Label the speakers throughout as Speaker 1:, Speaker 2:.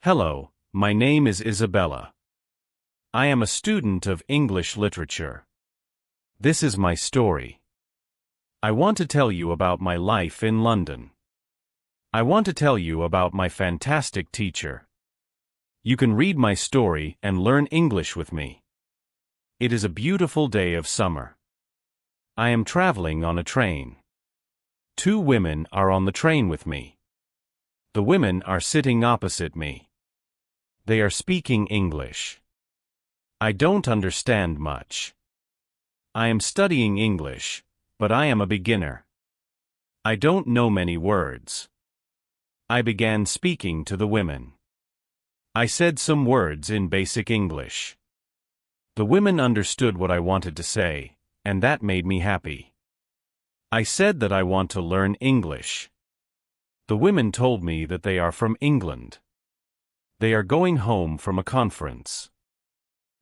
Speaker 1: Hello, my name is Isabella. I am a student of English literature. This is my story. I want to tell you about my life in London. I want to tell you about my fantastic teacher. You can read my story and learn English with me. It is a beautiful day of summer. I am traveling on a train. Two women are on the train with me. The women are sitting opposite me. They are speaking English. I don't understand much. I am studying English, but I am a beginner. I don't know many words. I began speaking to the women. I said some words in basic English. The women understood what I wanted to say, and that made me happy. I said that I want to learn English. The women told me that they are from England. They are going home from a conference.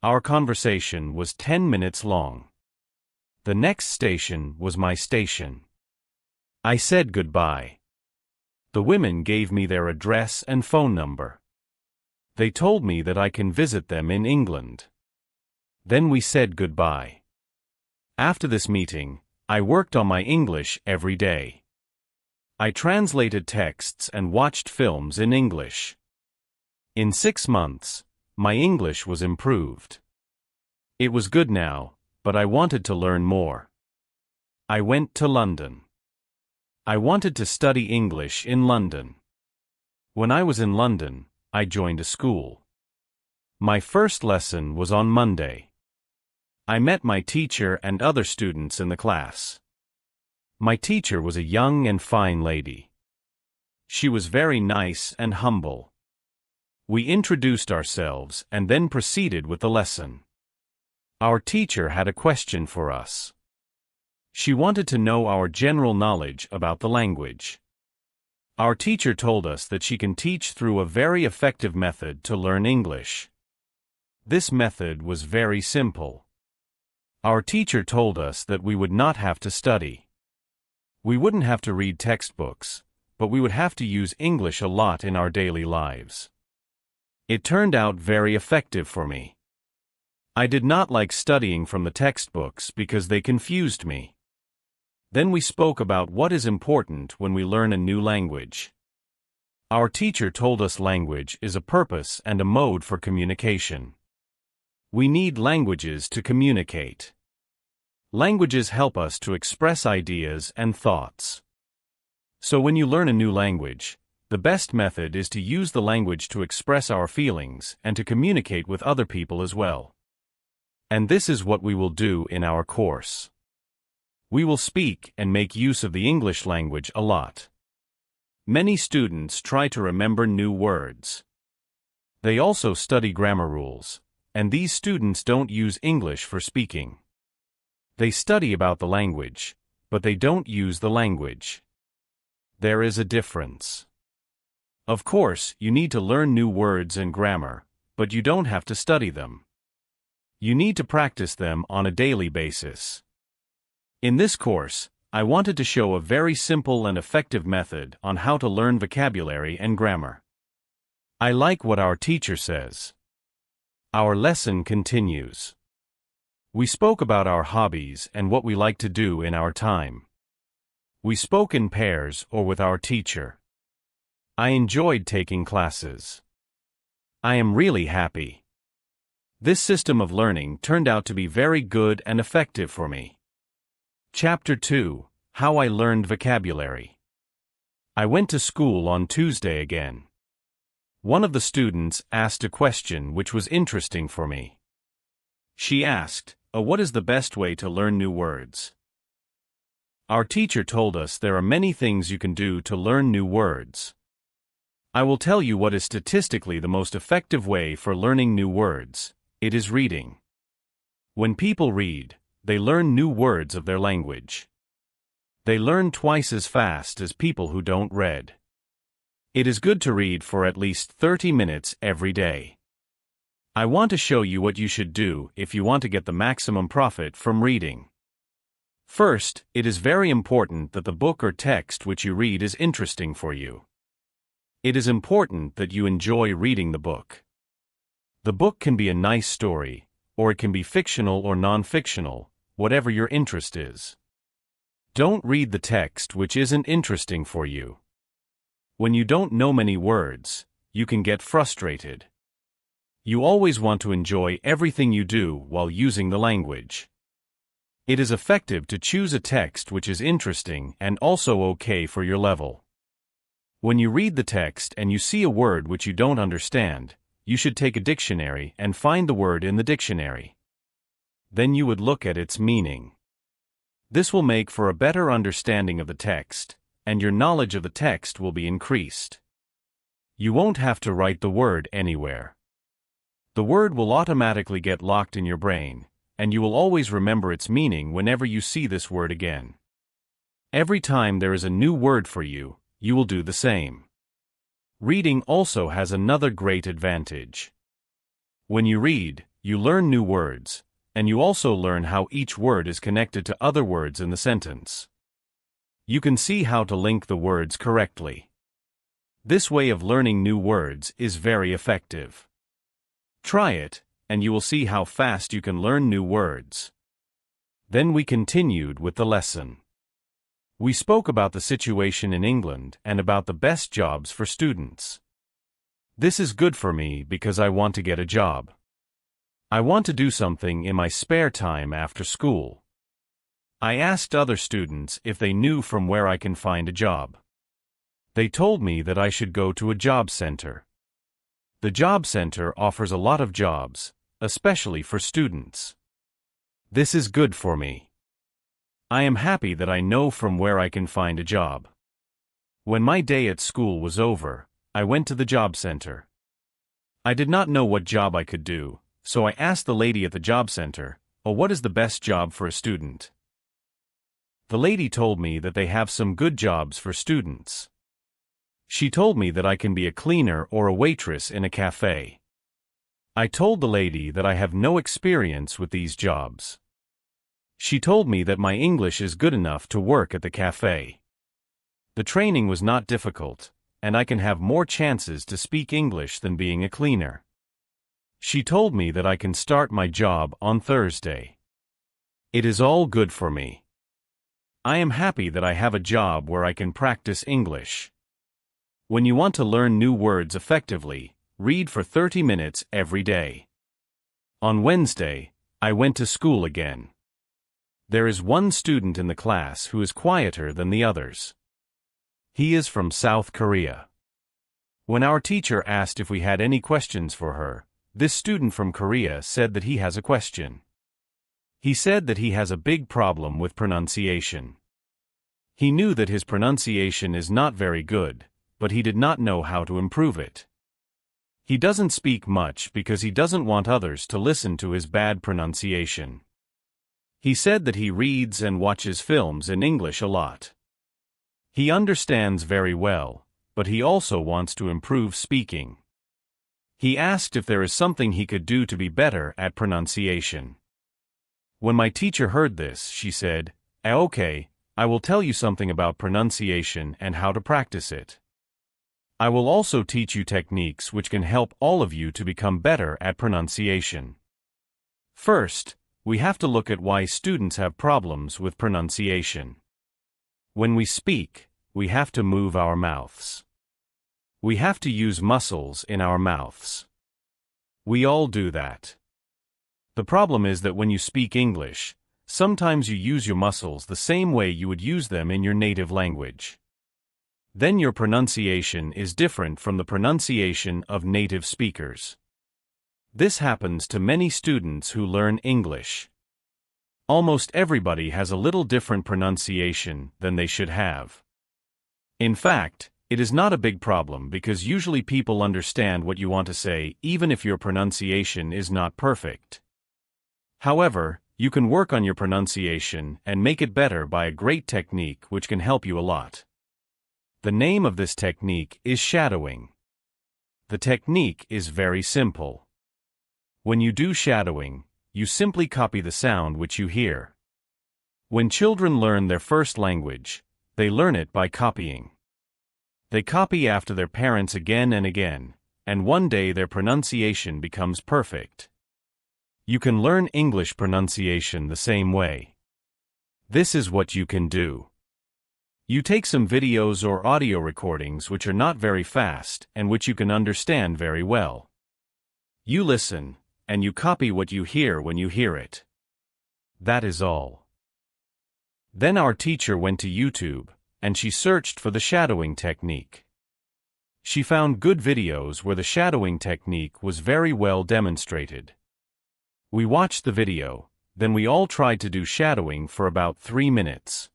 Speaker 1: Our conversation was 10 minutes long. The next station was my station. I said goodbye. The women gave me their address and phone number. They told me that I can visit them in England. Then we said goodbye. After this meeting, I worked on my English every day. I translated texts and watched films in English. In 6 months, my English was improved. It was good now, but I wanted to learn more. I went to London. I wanted to study English in London. When I was in London, I joined a school. My first lesson was on Monday. I met my teacher and other students in the class. My teacher was a young and fine lady. She was very nice and humble. We introduced ourselves and then proceeded with the lesson. Our teacher had a question for us. She wanted to know our general knowledge about the language. Our teacher told us that she can teach through a very effective method to learn English. This method was very simple. Our teacher told us that we would not have to study. We wouldn't have to read textbooks, but we would have to use English a lot in our daily lives. It turned out very effective for me. I did not like studying from the textbooks because they confused me. Then we spoke about what is important when we learn a new language. Our teacher told us language is a purpose and a mode for communication. We need languages to communicate. Languages help us to express ideas and thoughts. So when you learn a new language, the best method is to use the language to express our feelings and to communicate with other people as well. And this is what we will do in our course. We will speak and make use of the English language a lot. Many students try to remember new words. They also study grammar rules, and these students don't use English for speaking. They study about the language, but they don't use the language. There is a difference. Of course, you need to learn new words and grammar, but you don't have to study them. You need to practice them on a daily basis. In this course, I wanted to show a very simple and effective method on how to learn vocabulary and grammar. I like what our teacher says. Our lesson continues. We spoke about our hobbies and what we like to do in our time. We spoke in pairs or with our teacher. I enjoyed taking classes. I am really happy. This system of learning turned out to be very good and effective for me. Chapter 2: How I Learned Vocabulary. I went to school on Tuesday again. One of the students asked a question which was interesting for me. She asked, what is the best way to learn new words? Our teacher told us there are many things you can do to learn new words. I will tell you what is statistically the most effective way for learning new words. It is reading. When people read, they learn new words of their language. They learn twice as fast as people who don't read. It is good to read for at least 30 minutes every day. I want to show you what you should do if you want to get the maximum profit from reading. First, it is very important that the book or text which you read is interesting for you. It is important that you enjoy reading the book. The book can be a nice story, or it can be fictional or non-fictional, whatever your interest is. Don't read the text which isn't interesting for you. When you don't know many words, you can get frustrated. You always want to enjoy everything you do while using the language. It is effective to choose a text which is interesting and also okay for your level. When you read the text and you see a word which you don't understand, you should take a dictionary and find the word in the dictionary. Then you would look at its meaning. This will make for a better understanding of the text, and your knowledge of the text will be increased. You won't have to write the word anywhere. The word will automatically get locked in your brain, and you will always remember its meaning whenever you see this word again. Every time there is a new word for you, you will do the same. Reading also has another great advantage. When you read, you learn new words, and you also learn how each word is connected to other words in the sentence. You can see how to link the words correctly. This way of learning new words is very effective. Try it, and you will see how fast you can learn new words. Then we continued with the lesson. We spoke about the situation in England and about the best jobs for students. This is good for me because I want to get a job. I want to do something in my spare time after school. I asked other students if they knew from where I can find a job. They told me that I should go to a job center. The job center offers a lot of jobs, especially for students. This is good for me. I am happy that I know from where I can find a job. When my day at school was over, I went to the job center. I did not know what job I could do, so I asked the lady at the job center, "Oh, what is the best job for a student?" The lady told me that they have some good jobs for students. She told me that I can be a cleaner or a waitress in a cafe. I told the lady that I have no experience with these jobs. She told me that my English is good enough to work at the cafe. The training was not difficult, and I can have more chances to speak English than being a cleaner. She told me that I can start my job on Thursday. It is all good for me. I am happy that I have a job where I can practice English. When you want to learn new words effectively, read for 30 minutes every day. On Wednesday, I went to school again. There is one student in the class who is quieter than the others. He is from South Korea. When our teacher asked if we had any questions for her, this student from Korea said that he has a question. He said that he has a big problem with pronunciation. He knew that his pronunciation is not very good, but he did not know how to improve it. He doesn't speak much because he doesn't want others to listen to his bad pronunciation. He said that he reads and watches films in English a lot. He understands very well, but he also wants to improve speaking. He asked if there is something he could do to be better at pronunciation. When my teacher heard this, she said, "Okay, I will tell you something about pronunciation and how to practice it. I will also teach you techniques which can help all of you to become better at pronunciation. First, we have to look at why students have problems with pronunciation. When we speak, we have to move our mouths. We have to use muscles in our mouths. We all do that. The problem is that when you speak English, sometimes you use your muscles the same way you would use them in your native language. Then your pronunciation is different from the pronunciation of native speakers. This happens to many students who learn English. Almost everybody has a little different pronunciation than they should have. In fact, it is not a big problem because usually people understand what you want to say even if your pronunciation is not perfect. However, you can work on your pronunciation and make it better by a great technique which can help you a lot. The name of this technique is shadowing. The technique is very simple. When you do shadowing, you simply copy the sound which you hear. When children learn their first language, they learn it by copying. They copy after their parents again and again, and one day their pronunciation becomes perfect. You can learn English pronunciation the same way. This is what you can do. You take some videos or audio recordings which are not very fast and which you can understand very well. You listen, and you copy what you hear when you hear it. That is all. Then our teacher went to YouTube, and she searched for the shadowing technique. She found good videos where the shadowing technique was very well demonstrated. We watched the video, then we all tried to do shadowing for about 3 minutes.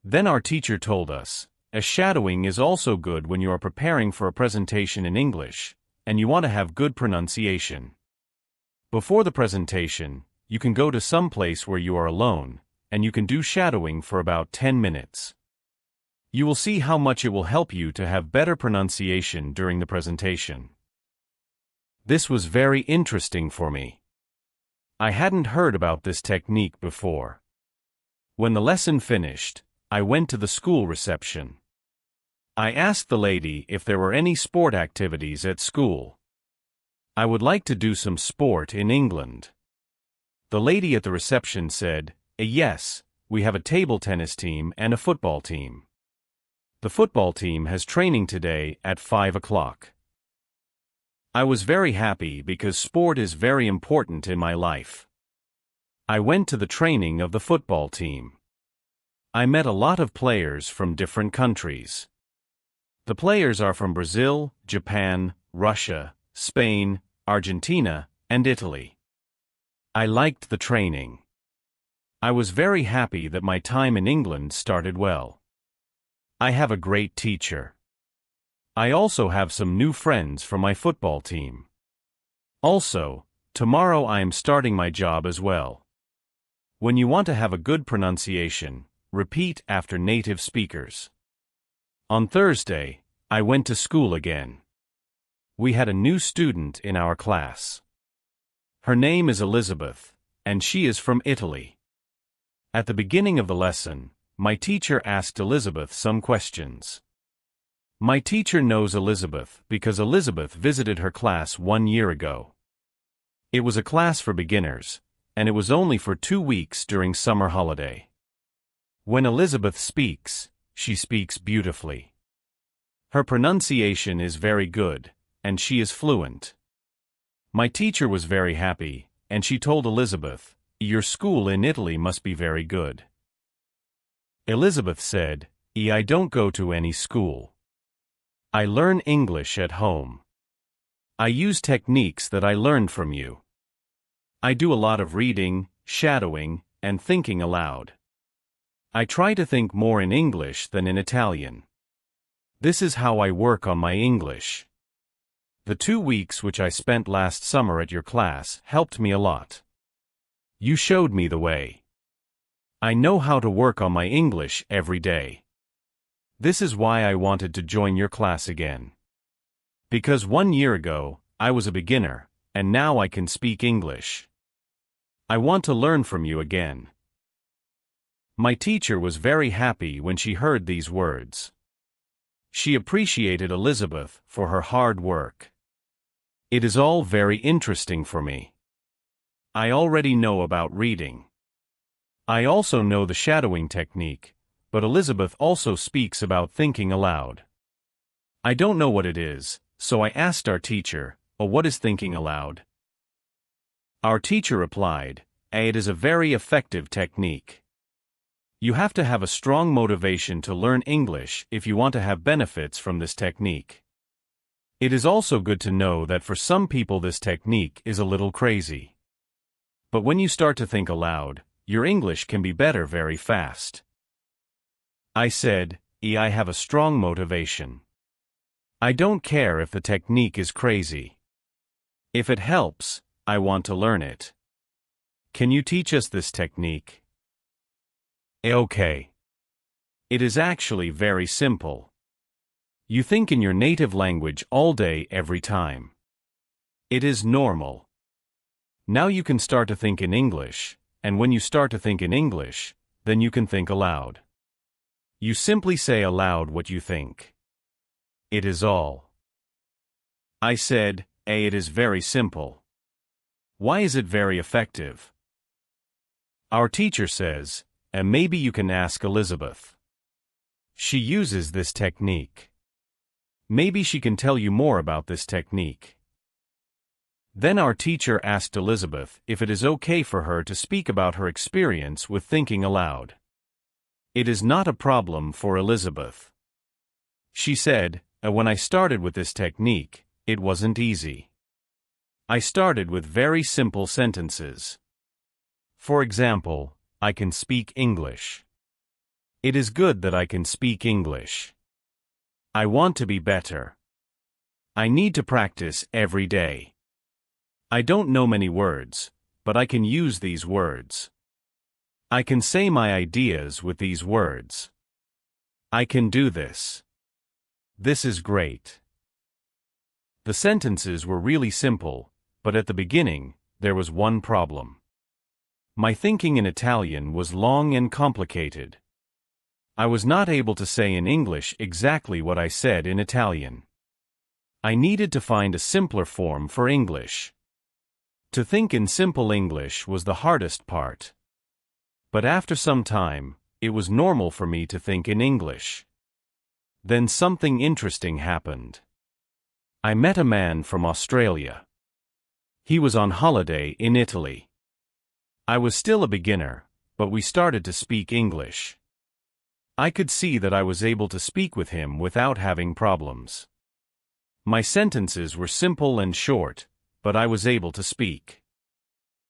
Speaker 1: Then our teacher told us, as shadowing is also good when you are preparing for a presentation in English, and you want to have good pronunciation. Before the presentation, you can go to some place where you are alone, and you can do shadowing for about 10 minutes. You will see how much it will help you to have better pronunciation during the presentation. This was very interesting for me. I hadn't heard about this technique before. When the lesson finished, I went to the school reception. I asked the lady if there were any sport activities at school. I would like to do some sport in England. The lady at the reception said, "Yes, we have a table tennis team and a football team. The football team has training today at 5 o'clock." I was very happy because sport is very important in my life. I went to the training of the football team. I met a lot of players from different countries. The players are from Brazil, Japan, Russia, Spain, Argentina, and Italy. I liked the training. I was very happy that my time in England started well. I have a great teacher. I also have some new friends for my football team. Also, tomorrow I am starting my job as well. When you want to have a good pronunciation, repeat after native speakers. On Thursday, I went to school again. We had a new student in our class. Her name is Elizabeth, and she is from Italy. At the beginning of the lesson, my teacher asked Elizabeth some questions. My teacher knows Elizabeth because Elizabeth visited her class 1 year ago. It was a class for beginners, and it was only for 2 weeks during summer holiday. When Elizabeth speaks, she speaks beautifully. Her pronunciation is very good, and she is fluent. My teacher was very happy, and she told Elizabeth, "Your school in Italy must be very good." Elizabeth said, "I don't go to any school. I learn English at home. I use techniques that I learned from you. I do a lot of reading, shadowing, and thinking aloud. I try to think more in English than in Italian. This is how I work on my English. The 2 weeks which I spent last summer at your class helped me a lot. You showed me the way. I know how to work on my English every day. This is why I wanted to join your class again. Because 1 year ago, I was a beginner, and now I can speak English. I want to learn from you again." My teacher was very happy when she heard these words. She appreciated Elizabeth for her hard work. It is all very interesting for me. I already know about reading. I also know the shadowing technique, but Elizabeth also speaks about thinking aloud. I don't know what it is, so I asked our teacher, "Oh, what is thinking aloud?" Our teacher replied, "It is a very effective technique. You have to have a strong motivation to learn English if you want to have benefits from this technique. It is also good to know that for some people this technique is a little crazy. But when you start to think aloud, your English can be better very fast." I said, "I have a strong motivation. I don't care if the technique is crazy. If it helps, I want to learn it. Can you teach us this technique?" Okay. It is actually very simple. You think in your native language all day every time. It is normal. Now you can start to think in English, and when you start to think in English, then you can think aloud. You simply say aloud what you think. It is all. I said, it is very simple. Why is it very effective? Our teacher says, maybe you can ask Elizabeth. She uses this technique. Maybe she can tell you more about this technique. Then our teacher asked Elizabeth if it is okay for her to speak about her experience with thinking aloud. It is not a problem for Elizabeth. She said, when I started with this technique, it wasn't easy. I started with very simple sentences. For example, I can speak English. It is good that I can speak English. I want to be better. I need to practice every day. I don't know many words, but I can use these words. I can say my ideas with these words. I can do this. This is great. The sentences were really simple, but at the beginning, there was one problem. My thinking in Italian was long and complicated. I was not able to say in English exactly what I said in Italian. I needed to find a simpler form for English. To think in simple English was the hardest part. But after some time, it was normal for me to think in English. Then something interesting happened. I met a man from Australia. He was on holiday in Italy. I was still a beginner, but we started to speak English. I could see that I was able to speak with him without having problems. My sentences were simple and short, but I was able to speak.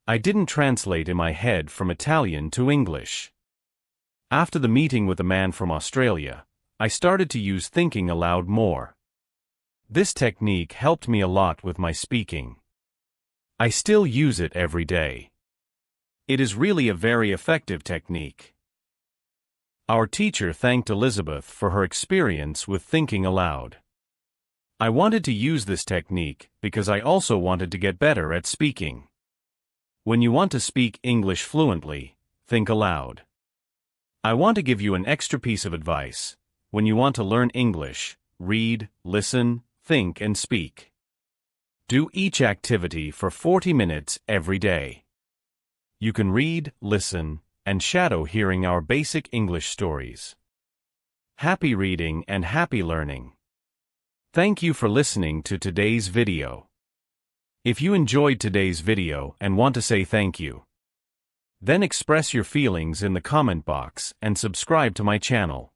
Speaker 1: I didn't translate in my head from Italian to English. After the meeting with the man from Australia, I started to use thinking aloud more. This technique helped me a lot with my speaking. I still use it every day. It is really a very effective technique. Our teacher thanked Elizabeth for her experience with thinking aloud. I wanted to use this technique because I also wanted to get better at speaking. When you want to speak English fluently, think aloud. I want to give you an extra piece of advice. When you want to learn English, read, listen, think and speak. Do each activity for 40 minutes every day. You can read, listen, and shadow hearing our basic English stories. Happy reading and happy learning. Thank you for listening to today's video. If you enjoyed today's video and want to say thank you, then express your feelings in the comment box and subscribe to my channel.